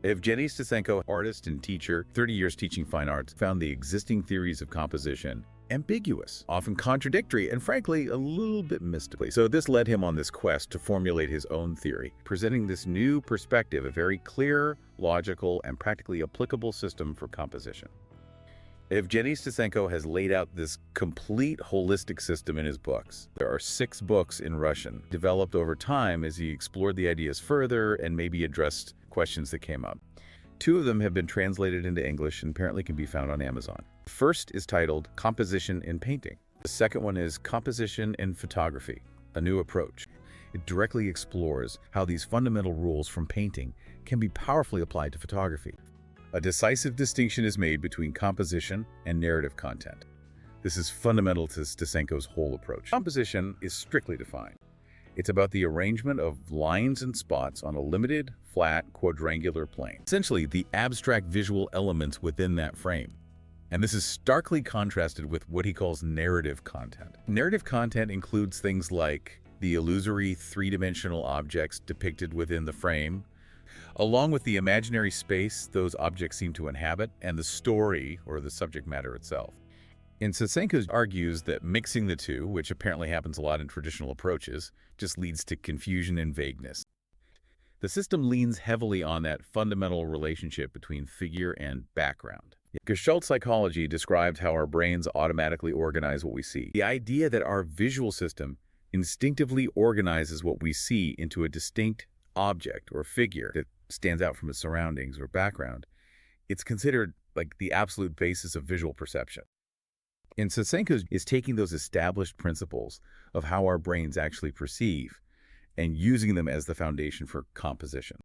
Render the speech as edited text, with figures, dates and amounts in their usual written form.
Evgeny Stasenko, artist and teacher, 30 years teaching fine arts, found the existing theories of composition ambiguous, often contradictory, and frankly, a little bit mystical. So this led him on this quest to formulate his own theory, presenting this new perspective, a very clear, logical, and practically applicable system for composition. Evgeny Stasenko has laid out this complete holistic system in his books. There are 6 books in Russian, developed over time as he explored the ideas further and maybe addressed questions that came up. 2 of them have been translated into English and apparently can be found on Amazon. The first is titled Composition in Painting. The second one is Composition in Photography, a New Approach. It directly explores how these fundamental rules from painting can be powerfully applied to photography. A decisive distinction is made between composition and narrative content. This is fundamental to Stasenko's whole approach. Composition is strictly defined. It's about the arrangement of lines and spots on a limited, flat, quadrangular plane. Essentially, the abstract visual elements within that frame. And this is starkly contrasted with what he calls narrative content. Narrative content includes things like the illusory three-dimensional objects depicted within the frame, along with the imaginary space those objects seem to inhabit, and the story or the subject matter itself. And Stasenko argues that mixing the two, which apparently happens a lot in traditional approaches, just leads to confusion and vagueness. The system leans heavily on that fundamental relationship between figure and background. Gestalt psychology describes how our brains automatically organize what we see. The idea that our visual system instinctively organizes what we see into a distinct object or figure that stands out from its surroundings or background, it's considered like the absolute basis of visual perception. And Stasenko is taking those established principles of how our brains actually perceive and using them as the foundation for composition.